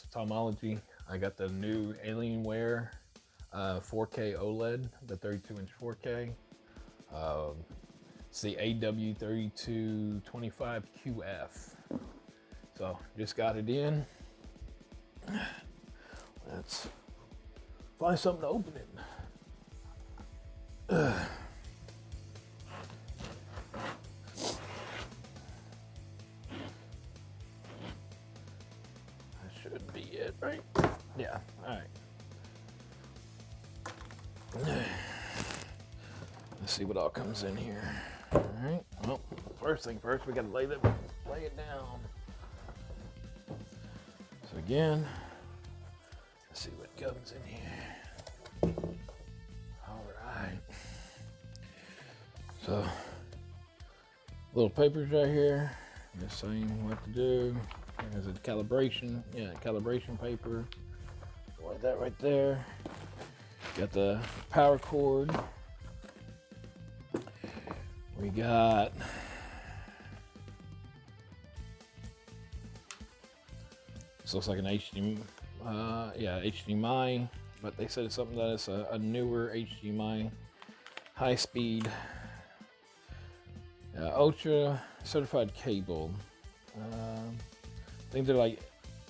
ophthalmology. I got the new ALIENWARE 4K OLED, the 32-inch 4K. It's the AW3225QF. So just got it in. Let's find something to open it. That should be it, right? Yeah, all right. Let's see what all comes in here. All right, well, first thing first, we gotta lay it down. So again, let's see what comes in here. All right. So, little papers right here, just saying what to do. There's a calibration paper. Like that right there. Got the power cord. We got this looks like an HDMI, but they said it's something that is a newer HDMI, high speed, ultra certified cable. I think they're like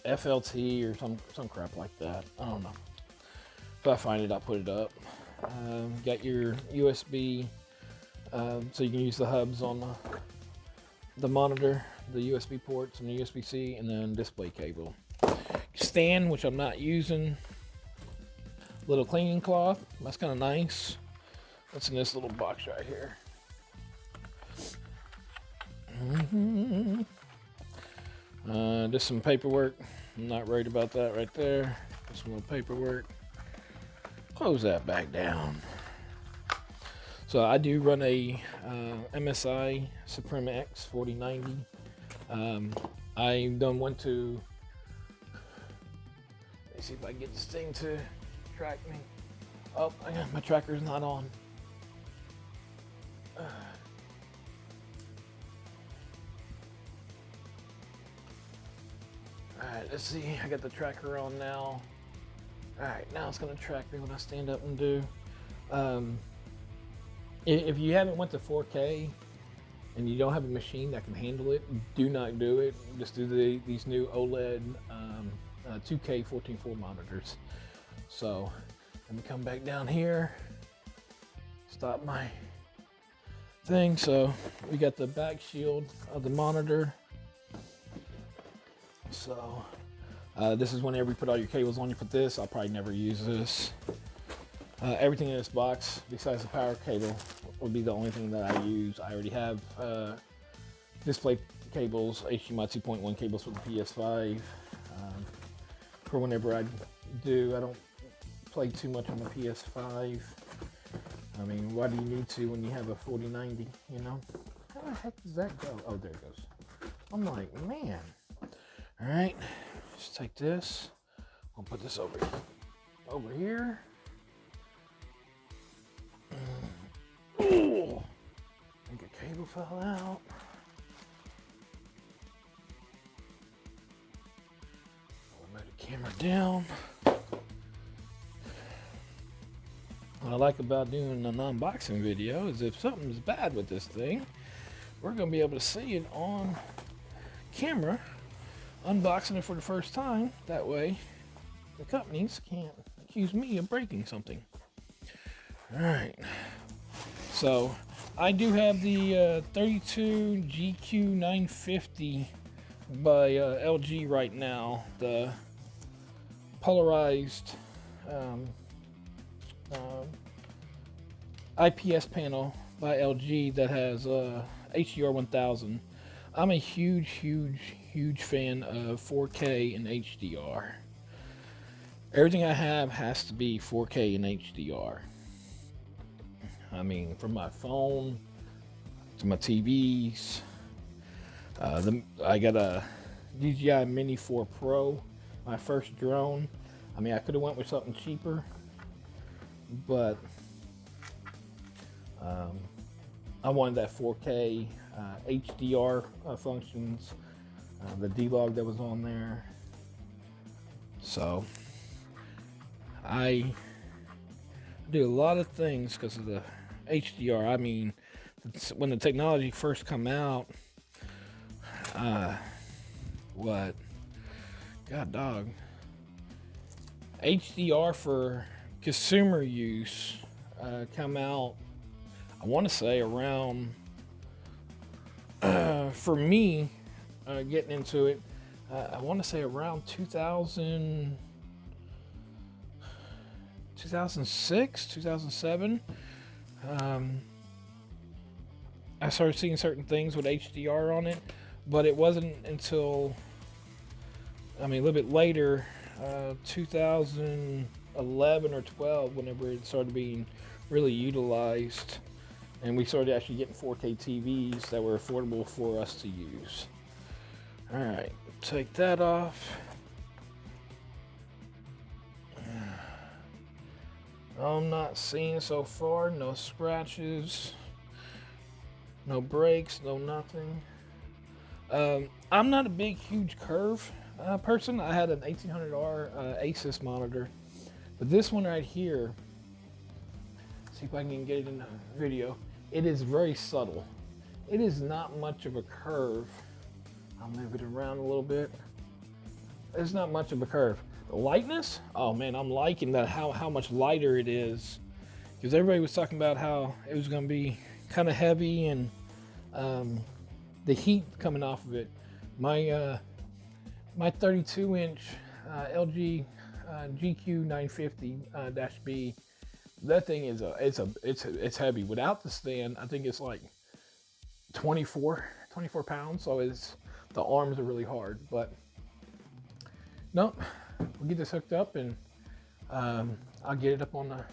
FLT or some crap like that. I don't know. If I find it, I'll put it up. Got your USB, so you can use the hubs on the monitor, the USB ports and the USB-C, and then display cable. Stand, which I'm not using. Little cleaning cloth. That's kind of nice. What's in this little box right here? Just some paperwork. I'm not worried about that right there. Just some little paperwork. Close that back down. So I do run a MSI Supreme X 4090. I done went to, let's see if I can get this thing to track me. Oh, my tracker's not on. Alright, let's see. I got the tracker on now. Alright, now it's going to track me when I stand up and do. If you haven't went to 4K and you don't have a machine that can handle it, do not do it. Just do these new OLED 2K 14:4 monitors. So let me come back down here. Stop my thing. So we got the back shield of the monitor. So this is whenever you put all your cables on, you put this. I'll probably never use this. Everything in this box, besides the power cable, would be the only thing that I use. I already have display cables, HDMI 2.1 cables for the PS5. For whenever I don't play too much on the PS5. I mean, why do you need to when you have a 4090, you know? How the heck does that go? Oh, there it goes. I'm like, man. All right, just take this. I'll put this over here. Oh, I think a cable fell out. I'll move the camera down. What I like about doing an unboxing video is if something's bad with this thing, we're going to be able to see it on camera, unboxing it for the first time. That way, the companies can't accuse me of breaking something. All right. So I do have the 32 GQ950 by LG right now, the polarized IPS panel by LG that has HDR 1000. I'm a huge fan of 4K and HDR. Everything I have has to be 4K and HDR. I mean, from my phone to my TVs. I got a DJI Mini 4 Pro, my first drone. I mean, I could have went with something cheaper, but I wanted that 4K HDR functions, the D-Log that was on there. So I do a lot of things because of the HDR. I mean, when the technology first come out, what? God dog. HDR for consumer use come out, I want to say around, for me, getting into it, I want to say around 2006, 2007. I started seeing certain things with HDR on it, but it wasn't until, I mean, a little bit later, 2011 or 12, whenever it started being really utilized, and we started actually getting 4K TVs that were affordable for us to use. All right, take that off. I'm not seeing so far, no scratches, no breaks, no nothing. I'm not a big, huge curve person. I had an 1800R Asus monitor, but this one right here, see if I can get it in the video, it is very subtle. It is not much of a curve. I'll move it around a little bit. It's not much of a curve. The lightness, oh man, I'm liking that, how much lighter it is, because everybody was talking about how it was going to be kind of heavy and the heat coming off of it. My 32-inch LG GQ950-B, that thing is it's heavy. Without the stand, I think it's like 24 pounds. So the arms are really hard. But nope, we'll get this hooked up and I'll get it up on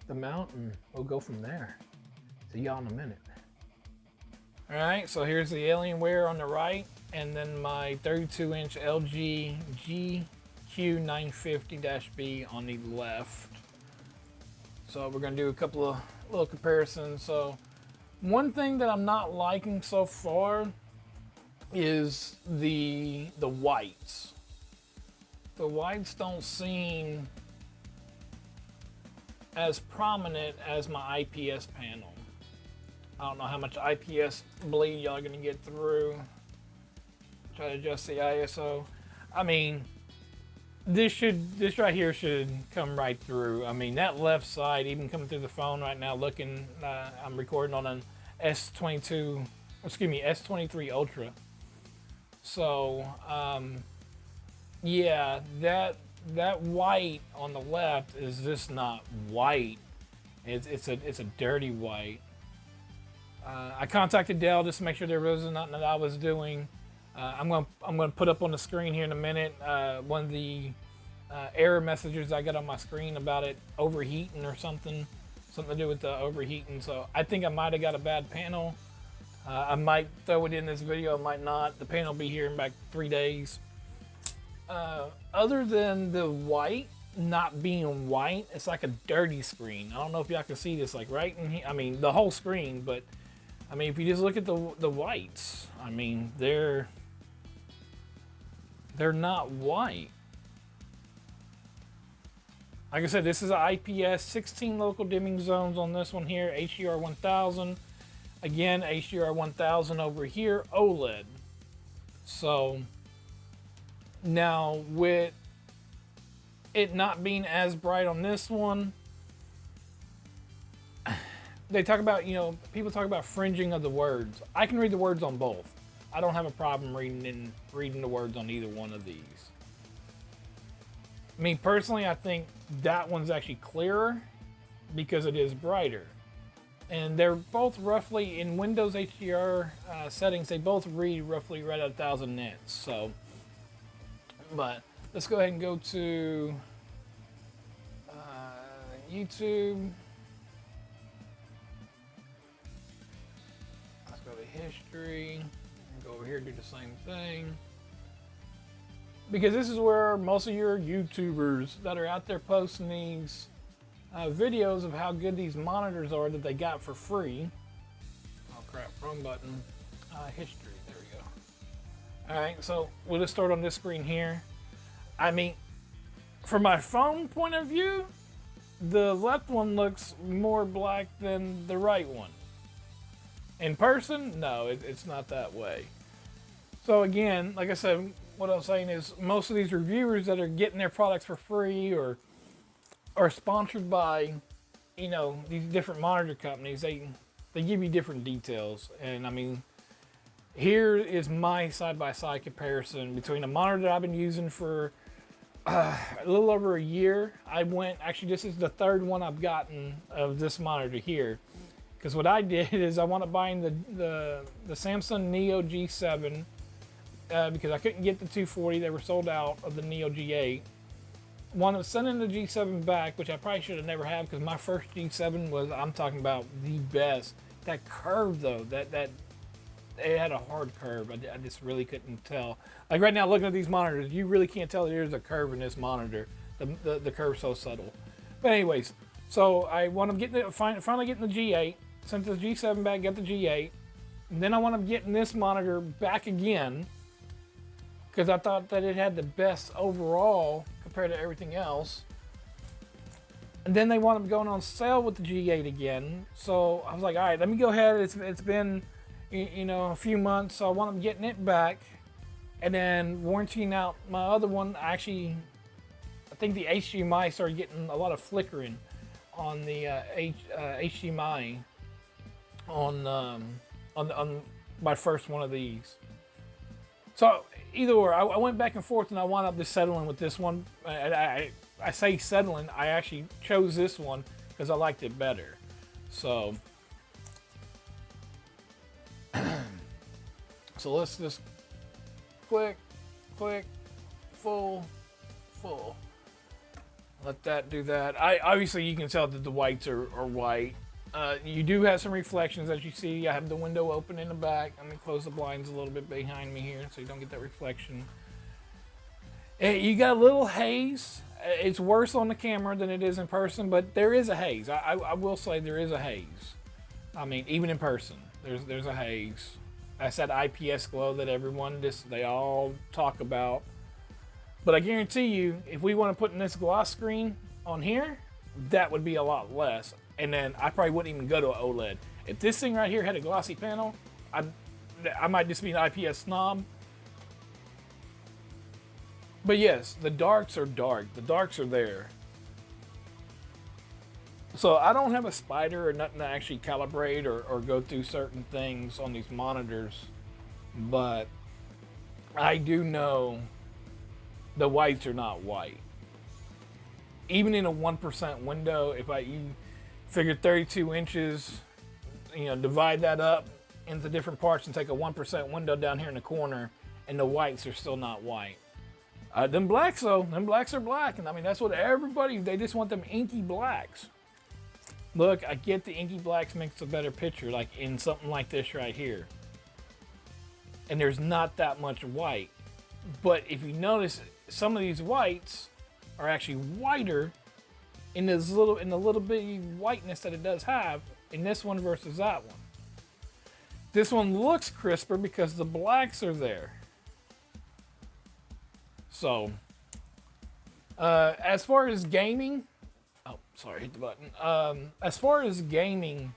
the mount and we'll go from there. See y'all in a minute. All right, so here's the Alienware on the right, and then my 32-inch LG GQ950-B on the left. So we're gonna do a couple of little comparisons. So one thing that I'm not liking so far is the whites. The whites don't seem as prominent as my IPS panel. I don't know how much IPS bleed y'all are gonna get through. Try to adjust the ISO. I mean, this right here should come right through. I mean, that left side, even coming through the phone right now, looking, I'm recording on an S23 Ultra. So, yeah, that white on the left is just not white. It's a dirty white. I contacted Dell just to make sure there wasn't nothing that I was doing. I'm gonna put up on the screen here in a minute one of the error messages I got on my screen about it overheating or something to do with the overheating. So I think I might have got a bad panel. I might throw it in this video, I might not. The panel will be here in about 3 days. Other than the white not being white, it's like a dirty screen. I don't know if y'all can see this, like right in here. I mean, the whole screen, but I mean, if you just look at the whites, I mean, they're not white. Like I said, this is an IPS, 16 local dimming zones on this one here, HDR 1000. Again, HDR 1000 over here, OLED. So now with it not being as bright on this one, they talk about, you know, people talk about fringing of the words. I can read the words on both. I don't have a problem reading the words on either one of these. Me personally, I think that one's actually clearer because it is brighter. And they're both roughly, in Windows HDR settings, they both read roughly right at 1000 nits. So, but let's go ahead and go to YouTube. Let's go to history and go over here and do the same thing. Because this is where most of your YouTubers that are out there posting these videos of how good these monitors are that they got for free. Oh crap, wrong button. History, there we go. Alright, so we'll just start on this screen here. I mean, from my phone point of view, the left one looks more black than the right one. In person, no, it's not that way. So again, like I said, what I'm saying is most of these reviewers that are getting their products for free or are sponsored by, you know, these different monitor companies, they give you different details. And I mean, here is my side-by-side comparison between a monitor that I've been using for a little over a year. Actually, this is the third one I've gotten of this monitor here. Because what I did is I wound up buying the Samsung Neo G7 because I couldn't get the 240. They were sold out of the Neo G8. Wound up sending the G7 back, which I probably should have never had because my first G7 was, I'm talking about, the best. That curve though, that it had a hard curve. I just really couldn't tell. Like right now, looking at these monitors, you really can't tell there's a curve in this monitor. The curve's so subtle. But anyways, so I wound up finally getting the G8. Sent the G7 back, got the G8. And then I wound up getting this monitor back again because I thought that it had the best overall compared to everything else. And then they wound up going on sale with the G8 again. So I was like, all right, let me go ahead. It's been, you know, a few months, so I wound up getting it back. And then warrantying out my other one. Actually, I think the HDMI started getting a lot of flickering on the HDMI on my first one of these. So either or, I went back and forth, and I wound up just settling with this one. I say settling, I actually chose this one because I liked it better. So, so let's just click, full. Let that do that. Obviously you can tell that the whites are white. You do have some reflections, as you see. I have the window open in the back. I'm gonna close the blinds a little bit behind me here so you don't get that reflection. You got a little haze. It's worse on the camera than it is in person, but there is a haze. I will say there is a haze. I mean, even in person, there's a haze. That's that IPS glow that they all talk about. But I guarantee you, if we want to put in this gloss screen on here, that would be a lot less. And then I probably wouldn't even go to an OLED. If this thing right here had a glossy panel, I might just be an IPS snob. But yes, the darks are dark. The darks are there. So I don't have a spider or nothing to actually calibrate or go through certain things on these monitors. But I do know the whites are not white. Even in a 1% window, you figure 32 inches, you know, divide that up into different parts and take a 1% window down here in the corner, and the whites are still not white. Them blacks though, them blacks are black, and I mean that's what everybody, they just want them inky blacks. Look, I get the inky blacks makes a better picture, like in something like this right here. And there's not that much white. But if you notice, some of these whites are actually whiter in the little bitty whiteness that it does have in this one versus that one. This one looks crisper because the blacks are there. So, as far as gaming, oh, sorry, hit the button. As far as gaming,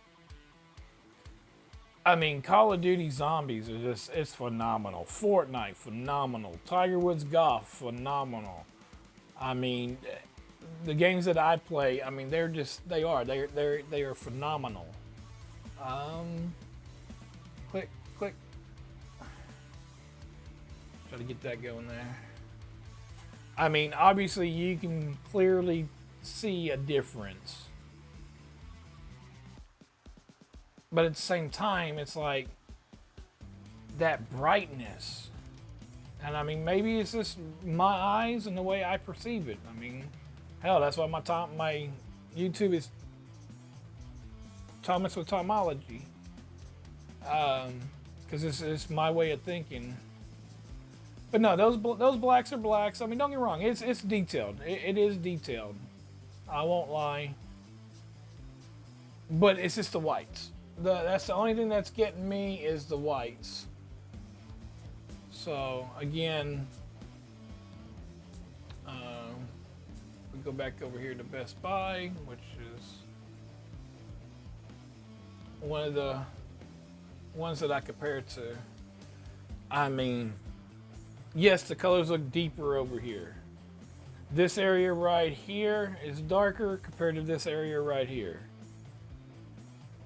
I mean, Call of Duty Zombies are it's phenomenal. Fortnite, phenomenal. Tiger Woods Golf, phenomenal. I mean, the games that I play, I mean, they are phenomenal. Click. Try to get that going there. I mean, obviously you can clearly see a difference. But at the same time, it's like that brightness. And I mean, maybe it's just my eyes and the way I perceive it. I mean, hell, that's why my YouTube is Thomas with Tomology. Because it's my way of thinking. But no, those blacks are blacks. I mean, don't get me wrong. It's detailed. It is detailed. I won't lie. But it's just the whites. That's the only thing that's getting me is the whites. So again, we go back over here to Best Buy, which is one of the ones that I compare it to. I mean, yes, the colors look deeper over here. This area right here is darker compared to this area right here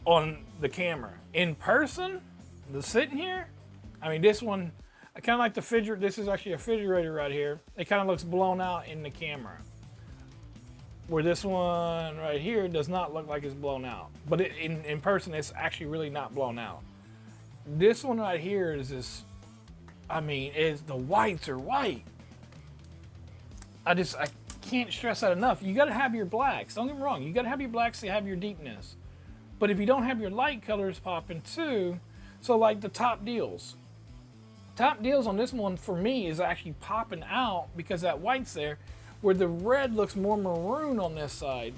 on the camera. In person, the sitting here, I mean, this one, I kind of like the refrigerator. This is actually a refrigerator right here. It kind of looks blown out in the camera. Where this one right here does not look like it's blown out. But in person, it's actually really not blown out. This one right here is this, I mean, the whites are white. I can't stress that enough. You gotta have your blacks. Don't get me wrong. You gotta have your blacks to have your deepness. But if you don't have your light colors popping too, so like the top deals. Top deals on this one for me is actually popping out because that white's there, where the red looks more maroon on this side.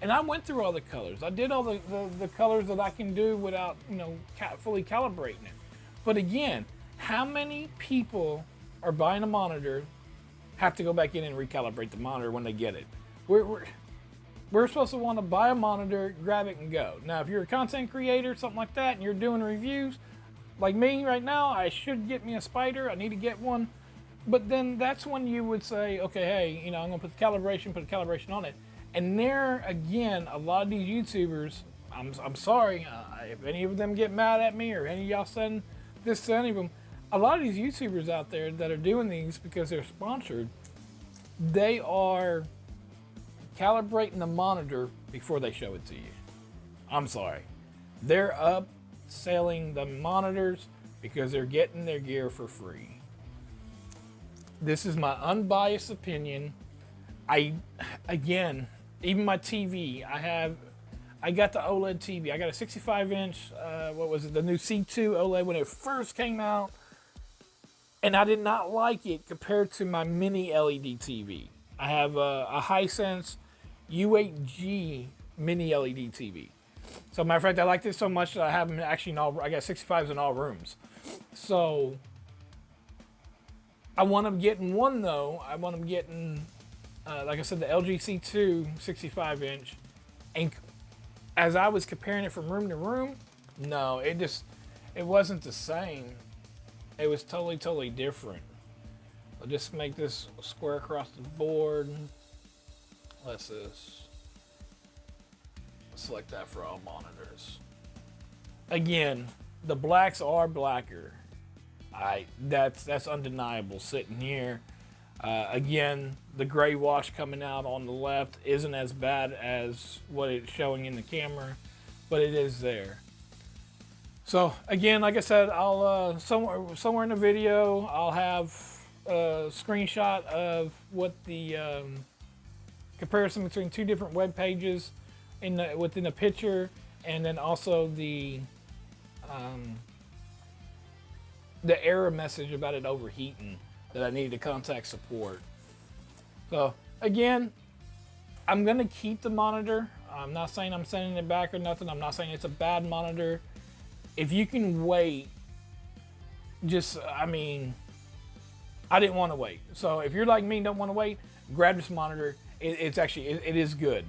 And I went through all the colors. I did all the colors that I can do without, you know, fully calibrating it. But again, how many people are buying a monitor, have to go back in and recalibrate the monitor when they get it? We're supposed to want to buy a monitor, grab it and go. Now, if you're a content creator, something like that, and you're doing reviews, like me right now, I should get me a Spider. I need to get one. But then that's when you would say, okay, hey, you know, I'm gonna put a calibration on it. And there, again, a lot of these YouTubers, I'm sorry, if any of them get mad at me or any of y'all send this to any of them, a lot of these YouTubers out there that are doing these because they're sponsored, they are calibrating the monitor before they show it to you. I'm sorry. They're upselling the monitors because they're getting their gear for free. This is my unbiased opinion. Again, even my TV, I got the OLED TV. I got a 65-inch, what was it, the new C2 OLED when it first came out. And I did not like it compared to my mini LED TV. I have a Hisense U8G mini LED TV. So matter of fact, I like this so much that I have them actually in all, I got 65s in all rooms. So I want them getting one though. I want them getting, like I said, the LG C2 65-inch. And as I was comparing it from room to room, no, it wasn't the same. It was totally different. I'll just make this square across the board. Let's select that for all monitors. Again, the blacks are blacker. That's undeniable sitting here. Again, the gray wash coming out on the left isn't as bad as what it's showing in the camera, but it is there. So again, like I said, I'll somewhere in the video I'll have a screenshot of what the comparison between two different web pages within the picture, and then also the error message about it overheating that I needed to contact support. So again, I'm gonna keep the monitor. I'm not saying I'm sending it back or nothing. I'm not saying it's a bad monitor. If you can wait, I mean, I didn't want to wait. So if you're like me and don't want to wait, grab this monitor. It is good.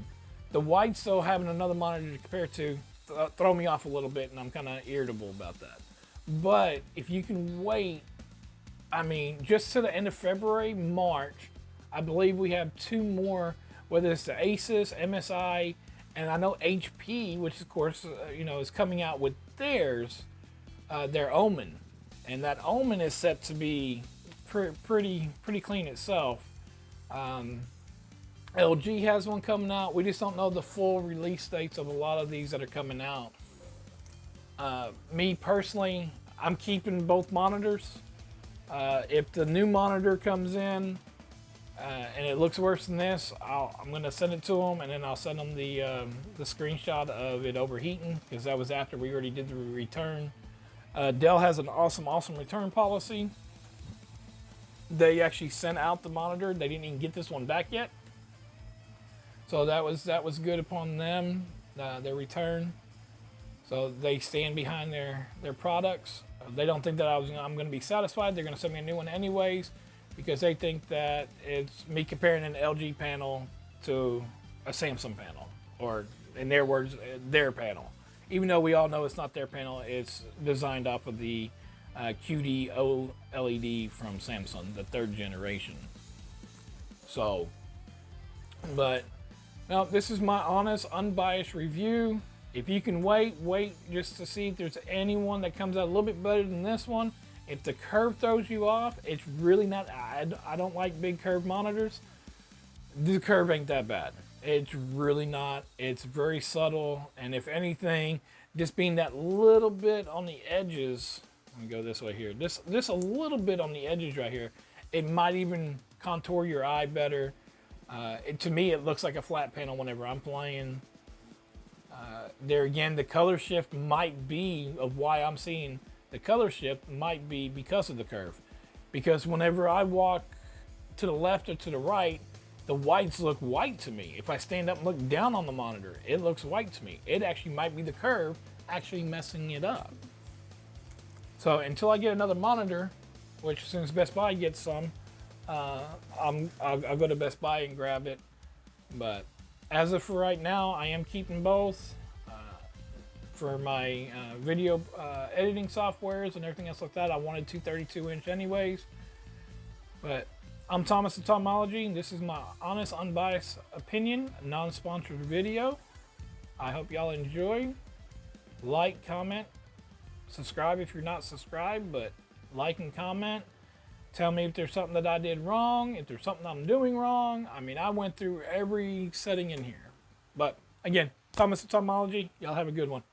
The whites though, having another monitor to compare to, throw me off a little bit, and I'm kind of irritable about that. But if you can wait, I mean, just to the end of February, March, I believe we have two more, whether it's the Asus, MSI, and I know HP, which of course, you know, is coming out with theirs, their Omen. And that Omen is set to be pretty clean itself. LG has one coming out. We just don't know the full release dates of a lot of these that are coming out. Me personally, I'm keeping both monitors. If the new monitor comes in and it looks worse than this, I'm going to send it to them, and then I'll send them the screenshot of it overheating, because that was after we already did the return. Dell has an awesome return policy. They actually sent out the monitor. They didn't even get this one back yet. So that was good upon them, their return. So they stand behind their products. They don't think that I'm going to be satisfied. They're going to send me a new one anyways, because they think that it's me comparing an LG panel to a Samsung panel, or in their words, their panel. Even though we all know it's not their panel, it's designed off of the QD OLED from Samsung, the 3rd generation. So, but now this is my honest, unbiased review. If you can wait just to see if there's anyone that comes out a little bit better than this one. If the curve throws you off, it's really not. I don't like big curved monitors. The curve ain't that bad. It's really not. It's very subtle, and if anything, just being that little bit on the edges. Let me go this way here. Just a little bit on the edges right here. It might even contour your eye better. To me, it looks like a flat panel whenever I'm playing. There again, the color shift might be of why I'm seeing the color shift might be because of the curve. Because whenever I walk to the left or to the right, the whites look white to me. If I stand up and look down on the monitor, it looks white to me. It actually might be the curve actually messing it up. So until I get another monitor, which as soon as Best Buy gets some, I'll go to Best Buy and grab it. But as of for right now, I am keeping both for my video editing softwares and everything else like that. I wanted 232-inch anyways. But I'm Thomas the Tomology, and this is my honest, unbiased opinion, non-sponsored video. I hope y'all enjoy. Like, comment, subscribe if you're not subscribed, but like and comment. Tell me if there's something that I did wrong, if there's something I'm doing wrong. I mean, I went through every setting in here. But again, Thomas the Tomology, y'all have a good one.